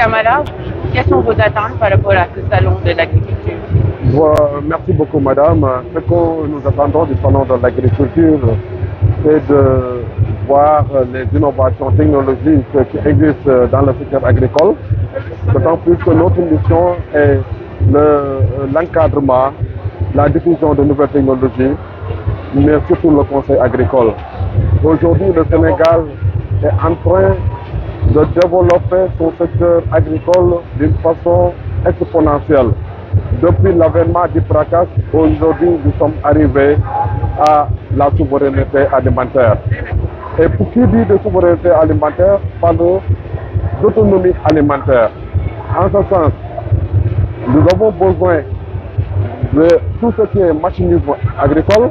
Camara, quelles sont vos attentes par rapport à ce salon de l'agriculture? Merci beaucoup, madame. Ce que nous attendons du salon de l'agriculture, c'est de voir les innovations technologiques qui existent dans le secteur agricole, d'autant plus que notre mission est l'encadrement, la diffusion de nouvelles technologies, mais surtout le conseil agricole. Aujourd'hui, le Sénégal est en train de développer son secteur agricole d'une façon exponentielle. Depuis l'avènement du PRACAS, aujourd'hui nous sommes arrivés à la souveraineté alimentaire. Et pour qui dit de souveraineté alimentaire, parle d'autonomie alimentaire. En ce sens, nous avons besoin de tout ce qui est machinisme agricole,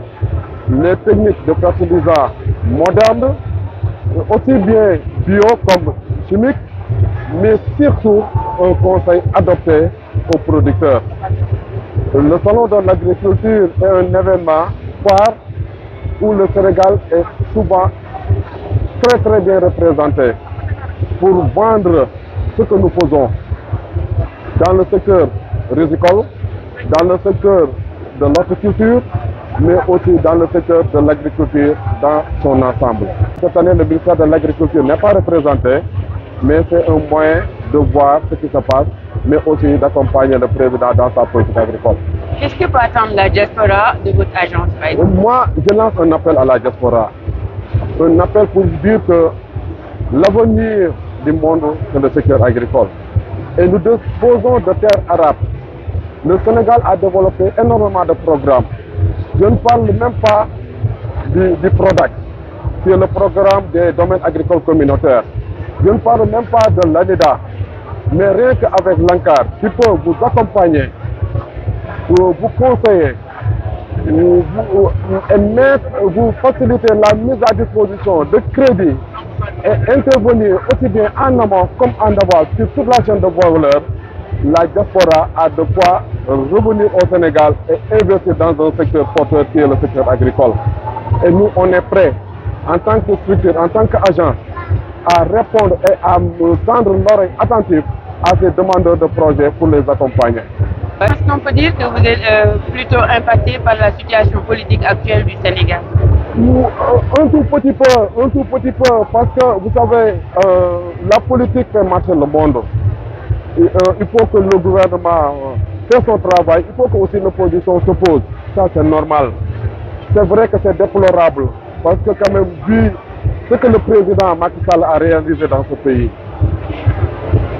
les techniques de fertilisation modernes, aussi bien bio comme chimique, mais surtout un conseil adapté aux producteurs. Le salon de l'agriculture est un événement phare où le Sénégal est souvent très bien représenté pour vendre ce que nous faisons dans le secteur rizicole, dans le secteur de l'horticulture, mais aussi dans le secteur de l'agriculture dans son ensemble. Cette année, le ministère de l'Agriculture n'est pas représenté, mais c'est un moyen de voir ce qui se passe, mais aussi d'accompagner le président dans sa politique agricole. Qu'est-ce que peut attendre la diaspora de votre agence? Moi, je lance un appel à la diaspora. Un appel pour dire que l'avenir du monde, c'est le secteur agricole. Et nous disposons de terres arables. Le Sénégal a développé énormément de programmes. Je ne parle même pas du PRODAC, qui est le programme des domaines agricoles communautaires. Je ne parle même pas de l'ANIDA, mais rien qu'avec l'ANCAR, qui peut vous accompagner, vous conseiller, vous faciliter la mise à disposition de crédits et intervenir aussi bien en amont comme en aval sur toute la chaîne de valeur. La diaspora a de quoi revenir au Sénégal et investir dans un secteur porteur qui est le secteur agricole. Et nous, on est prêts, en tant que structure, en tant qu'agent, à répondre et à tendre l'oreille attentive à ces demandeurs de projets pour les accompagner. Est-ce qu'on peut dire que vous êtes plutôt impacté par la situation politique actuelle du Sénégal? Un tout petit peu, parce que vous savez, la politique fait marcher le monde. Il faut que le gouvernement fasse son travail, il faut que aussi l'opposition s'oppose. Ça, c'est normal. C'est vrai que c'est déplorable, parce que quand même, vu ce que le président Macky Sall a réalisé dans ce pays,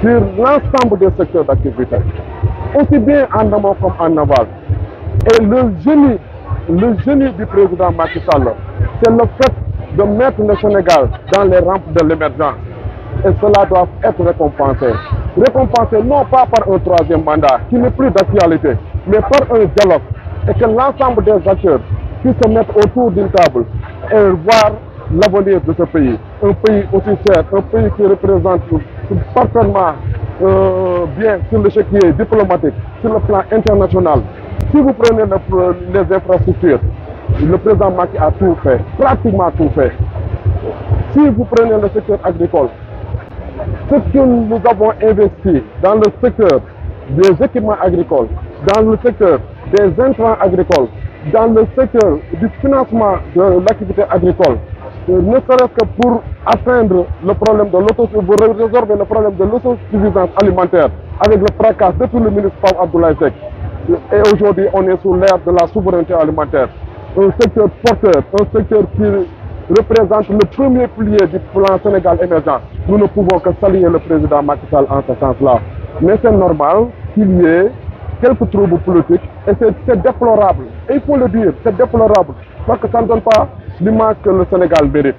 sur l'ensemble des secteurs d'activité, aussi bien en amont comme en aval. Et le génie du président Macky Sall, c'est le fait de mettre le Sénégal dans les rampes de l'émergence. Et cela doit être récompensé. Récompensé non pas par un troisième mandat, qui n'est plus d'actualité, mais par un dialogue. Et que l'ensemble des acteurs puissent se mettre autour d'une table et voir l'avenir de ce pays. Un pays aussi cher, un pays qui représente parfaitement bien sur l'échiquier diplomatique, sur le plan international. Si vous prenez les infrastructures, le président Macky a tout fait, pratiquement tout fait. Si vous prenez le secteur agricole, ce que nous avons investi dans le secteur des équipements agricoles, dans le secteur des intrants agricoles, dans le secteur du financement de l'activité agricole, ne serait-ce que pour atteindre le problème de résorber le problème de l'autosuffisance alimentaire avec le PRACAS depuis le ministre Pape Abdoulaye Seck. Et aujourd'hui, on est sous l'ère de la souveraineté alimentaire. Un secteur porteur, un secteur qui représente le premier pilier du plan Sénégal émergent. Nous ne pouvons que saluer le président Macky Sall en ce sens-là. Mais c'est normal qu'il y ait quelques troubles politiques et c'est déplorable. Et il faut le dire, c'est déplorable parce que ça ne donne pas l'image que le Sénégal mérite.